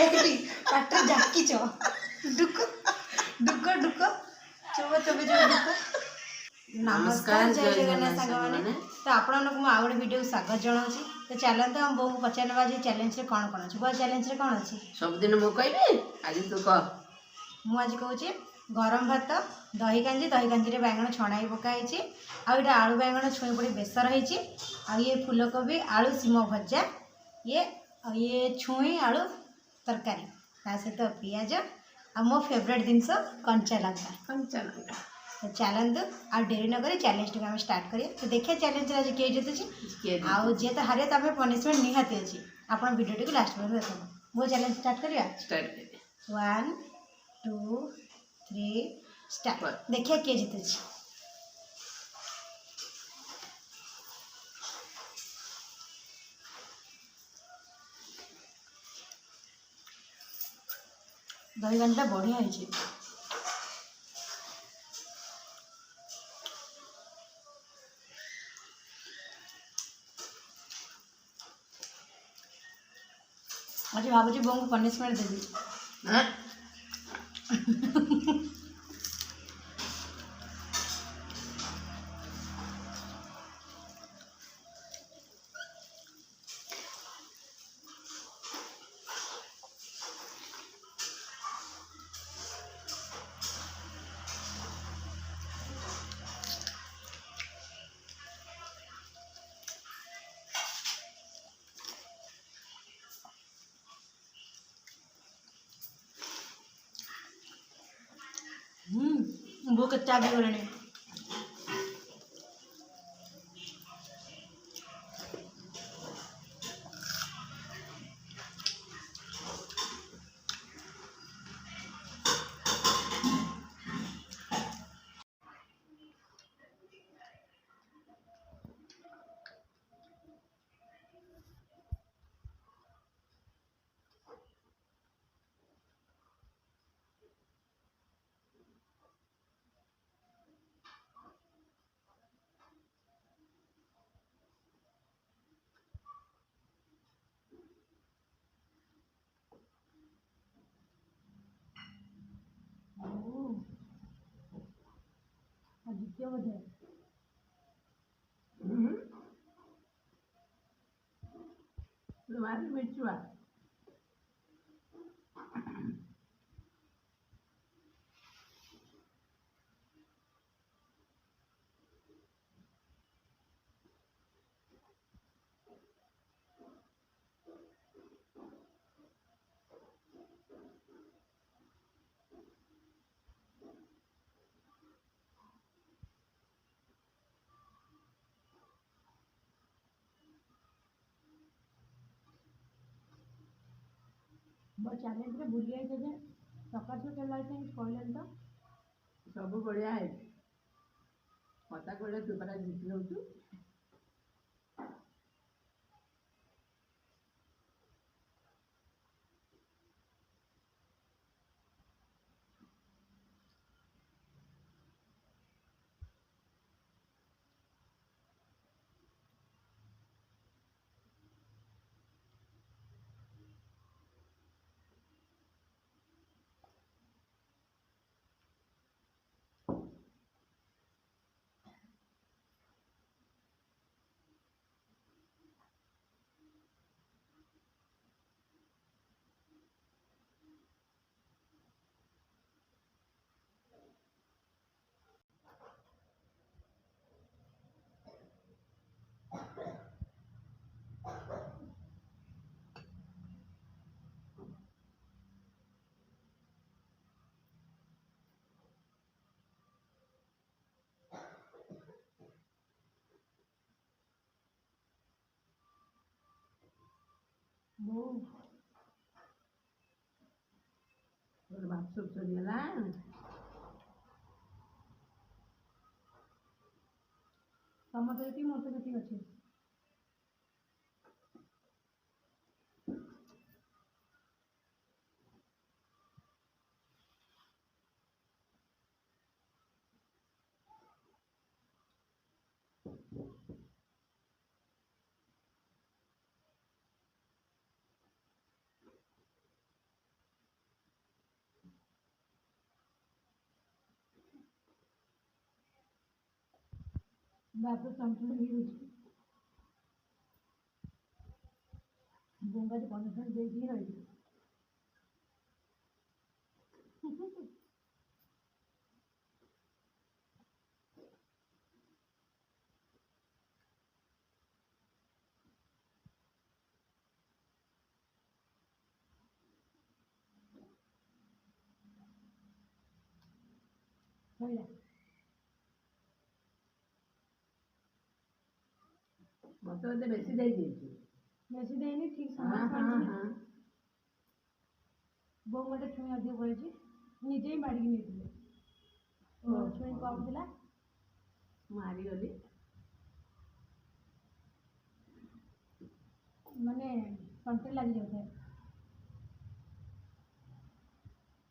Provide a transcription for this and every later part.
ଏଇଠି ପାଟିରେ ଜାକିଛ ଡୁକ ଡୁକ ଡୁକ ଚୋବ ଚୋବେ ଚୋବେ ଡୁକ। ନମସ୍କାର ଜୟ ଜଗନ୍ନାଥ ସାଙ୍ଗମାନେ। ତ ଆପଣମାନଙ୍କୁ ମୁଁ ଆଉ ଗୋଟେ ଭିଡ଼ିଓକୁ ସ୍ୱାଗତ ଜଣାଉଛି। ତ ଚାଲନ୍ତୁ ଆମ ବୋଉଙ୍କୁ ପଚାରିନେବା ଆଜି ଚ୍ୟାଲେଞ୍ଜରେ କ'ଣ କ'ଣ ଅଛି। ବୋଉ ଚ୍ୟାଲେଞ୍ଜରେ କ'ଣ ଅଛି? ସବୁଦିନ ମୁଁ କହିବି, ଆଜି ତୁ କହ। ମୁଁ ଆଜି କହୁଛି ଗରମ ଭାତ, ଦହି କାଞ୍ଜିରେ ବାଇଗଣ ଛଣା ହେଇ ପକା ହେଇଛି, ଆଉ ଏଇଟା ଆଳୁ ବାଇଗଣ ଛୁଇଁ ପଡ଼ି ବେସର ହେଇଛି, ଆଉ ଇଏ ଫୁଲକୋବି ଆଳୁ ସିମ ଭଜା, ଇଏ ଛୁଇଁ ଆଳୁ ତରକାରୀ, ତା ସହିତ ପିଆଜ, ଆଉ ମୋ ଫେଭରେଟ୍ ଜିନିଷ କଞ୍ଚା ଲଙ୍କା। ତ ଚାଲନ୍ତୁ ଆଉ ଡେରି ନ କରି ଚ୍ୟାଲେଞ୍ଜଟିକୁ ଆମେ ଷ୍ଟାର୍ଟ କରିବା। ତ ଦେଖିବା ଚ୍ୟାଲେଞ୍ଜରେ ଆଜି କିଏ ଜିତୁଛି, ଆଉ ଯିଏ ତ ହାରିବ ତା ପାଇଁ ପନିସମେଣ୍ଟ ନିହାତି ଅଛି। ଆପଣ ଭିଡ଼ିଓଟିକୁ ଲାଷ୍ଟ ପର୍ଯ୍ୟନ୍ତ ଦେଖନ୍ତୁ। ମୋ ଚ୍ୟାଲେଞ୍ଜ ଷ୍ଟାର୍ଟ କରିବା। 1 2 3 ଷ୍ଟାର୍ଟ। ଦେଖିବା କିଏ ଜିତୁଛି। ଦହି କାଞ୍ଜିଟା ବଢ଼ିଆ ହେଇଛି। ଆଜି ଭାବୁଛି ବୋଉଙ୍କୁ ପନିସମେଣ୍ଟ ଦେବି। ବୋଉ କେତେ ଆଗେଇ ଗଲେଣି। ଆଦିତ୍ୟ ବୋଧେ ମିଠୁଆ ମୋ ଚ୍ୟାଲେଞ୍ଜରେ ଭୁଲି ଯାଇଛ ଯେ ସକାଳୁ କେଲା ହେଇଛି କହିଲେନି ତ। ସବୁ ବଢ଼ିଆ ହେଇଛି। କଥା କହିଲେ ତୁ ପରା ଜିତି ଯାଉଛୁ। ବୋଉ ତୋର ଭାତ ସବୁ ସରିଗଲା। ତମର ତ ଯେତିକି ମୋର ତ ଯେତିକି ଅଛି। ବାପ ସନ୍ତୁଳ ହେଇଯାଉଛି ବୋଙ୍ଗାଟି ପନିସମେଣ୍ଟ ଦେଇକି ହିଁ ରହିଯିବ। ସଇଲା। ମତେ ବୋଧେ ବେଶୀ ଦେଇଦେଇଛୁ। ବେଶୀ ଦେଇନି ଠିକ୍ ହଁ ସମୟ ହଁ ହଁ। ବୋଉ ଗୋଟେ ଛୁଇଁ ଅଧିକ ପଡ଼ିଛି ନିଜେ ହିଁ ବାଡ଼ିକି ନେଇଥିଲେ। ଛୁଇଁ କମ୍ ଥିଲା ମାରିଗଲି। ମାନେ ତଣ୍ଟିରେ ଲାଗିଯାଉଥାଏ।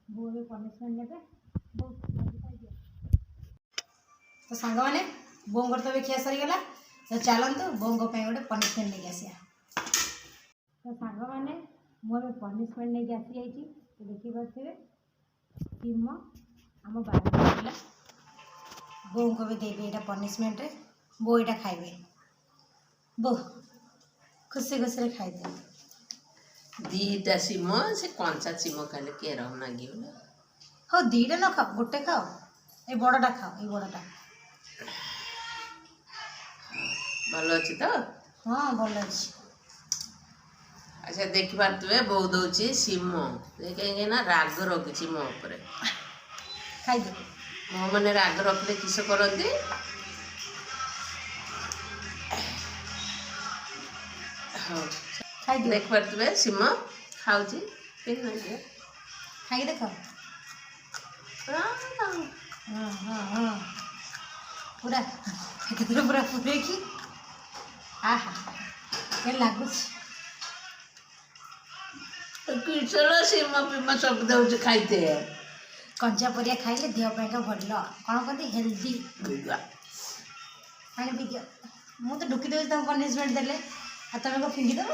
ବୋଉ ଏବେ ପନିସମେଣ୍ଟ ନେବେ। ତ ସାଙ୍ଗମାନେ ବୋଉଙ୍କର ତ ଏବେ ଖିଆ ସରିଗଲା। ତ ଚାଲନ୍ତୁ ବୋଉଙ୍କ ପାଇଁ ଗୋଟେ ପନିସମେଣ୍ଟ ନେଇକି ଆସିବା। ତ ସାଙ୍ଗମାନେ ମୁଁ ଏବେ ପନିସମେଣ୍ଟ ନେଇକି ଆସିଯାଇଛି। ତ ଦେଖିପାରୁଥିବେ ସିମ ଆମ ବାଡ଼ିରେ ଥିଲା। ବୋଉଙ୍କୁ ବି ଦେବି ଏଇଟା ପନିସମେଣ୍ଟରେ। ବୋଉ ଏଇଟା ଖାଇବେ। ବୋଉ ଖୁସି ଖୁସିରେ ଖାଇଦିଅ। ଦିଟା ସିମ ସେ କଞ୍ଚା ସିମ ଖାଲି କେରମ ନାଗିବ। ହଉ ଦିଟା ନ ଖାଅ ଗୋଟେ ଖାଅ। ଏଇ ବଡ଼ଟା ଖାଅ ଏଇ ବଡ଼ଟା। ଭଲ ଅଛି ତ? ହଁ ଭଲ ଅଛି। ଆଚ୍ଛା ଦେଖିପାରୁଥିବେ ବୋଉ ଦଉଛି ସିମ। କାହିଁକି ନା ରାଗ ରଖିଛି ମୋ ଉପରେ। ଖାଇଦିଅ। ମୋ ମାନେ ରାଗ ରଖିଲେ କିସ କରନ୍ତି? ହଉ ଖାଇଦିଅ। ଦେଖିପାରୁଥିବେ ସିମ ଖାଉଛି। କେମିତି ନାଗିବ? ଖାଇକି ଦେଖ। ହଁ ହଁ ହଁ ପୁରା କେତେବେଳେ ପୁରା ପୁରେଇକି ଆହା କେମିତି ଲାଗୁଛି? କିଶଳ ସିମ ଫିମ ସବୁ ଦଉଛି ଖାଇତେ। କଞ୍ଚା ପରିବା ଖାଇଲେ ଦେହ ପାଇଁକା ଭଲ। କ'ଣ କହନ୍ତି ହେଲ୍ଦି। ପାଣି ପିଇଦିଅ। ମୁଁ ତ ଢୁକି ଦେଉଛି ତମ ପନିସମେଣ୍ଟ ଦେଲେ ଆଉ ତମେ କ'ଣ ଫିଙ୍ଗିଦେବ?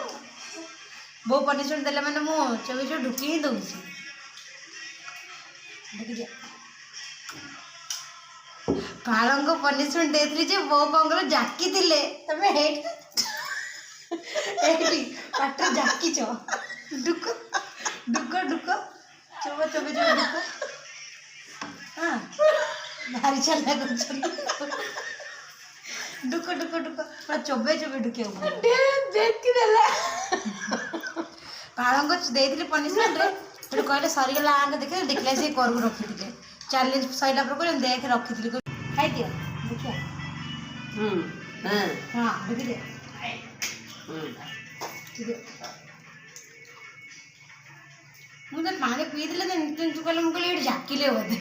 ବୋଉ ପନିସମେଣ୍ଟ ଦେଲେ ମାନେ ମୁଁ ଚୋବେଇ ଚୋବେଇ ଢୁକି ହିଁ ଦେଉଛି। ଢୁକିଦିଅ। ପାଳଙ୍କୁ ପନିସମେଣ୍ଟ ଦେଇଥିଲି ଯେ ବୋଉ କ'ଣ କଲ ଜାକିଥିଲେ। ତମେ ଏଇଠି ପାଟିରେ ଜାକିଛ। ଢୁକ ଢୁକ ଢୁକ ଚୋବେଇ ଚୋବେଇ ଢୁକ। ହଁ ଭାରି ଚାଲାକ କରୁଛନ୍ତି। ଢୁକ ଢୁକ ଢୁକ ପୁରା ଚୋବେଇ ଚୋବେଇ ଢୁକିବାକୁ ଦେଖିଦେଲା। ପାଳଙ୍କ ଦେଇଥିଲି ପନିସମେଣ୍ଟରେ ସେଠୁ କହିଲେ ସରିଗଲା ଆଙ୍କ ଦେଖିଲେ ଦେଖିଲା ସେ କରକୁ ରଖିଥିଲେ। ଚ୍ୟାଲେଞ୍ଜ ସରିଲା ପରେ କହିଲେ ଦେଖେ ରଖିଥିଲି। ଖାଇଦିଅ ଦେଖିବା। ହଁ ଢୁକିଦିଅ। ମୁଁ ତ ପାଣି ପିଇଥିଲେ କହିଲେ ମୁଁ କହିଲି ଏଇଠି ଜାକିଲେ ବୋଧେ।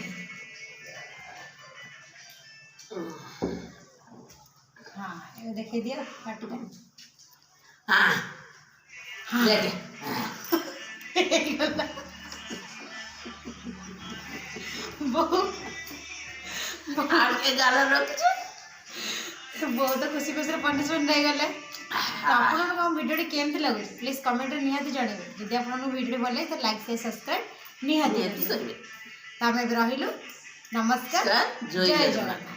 ହଁ ଏବେ ଦେଖେଇ ଦିଅ ପାଟିଟା। ହେଇଗଲା। ବୋଉ ଗାଲ ରଖିଛ। ବହୁତ ଖୁସି ଖୁସିରେ ପନିସମେଣ୍ଟ ନେଇଗଲେ। ତ ଆପଣଙ୍କୁ ଆମ ଭିଡ଼ିଓଟି କେମିତି ଲାଗୁଛି ପ୍ଲିଜ୍ କମେଣ୍ଟରେ ନିହାତି ଜଣାଇବେ। ଯଦି ଆପଣଙ୍କୁ ଭିଡ଼ିଓଟି ଭଲ ଲାଗେ ତ ଲାଇକ୍ ସେୟାର ସବସ୍କ୍ରାଇବ୍ ନିହାତି କରିବେ। ତ ଆମେ ଏବେ ରହିଲୁ। ନମସ୍କାର। ଜୟ ଜଗନ୍ନାଥ।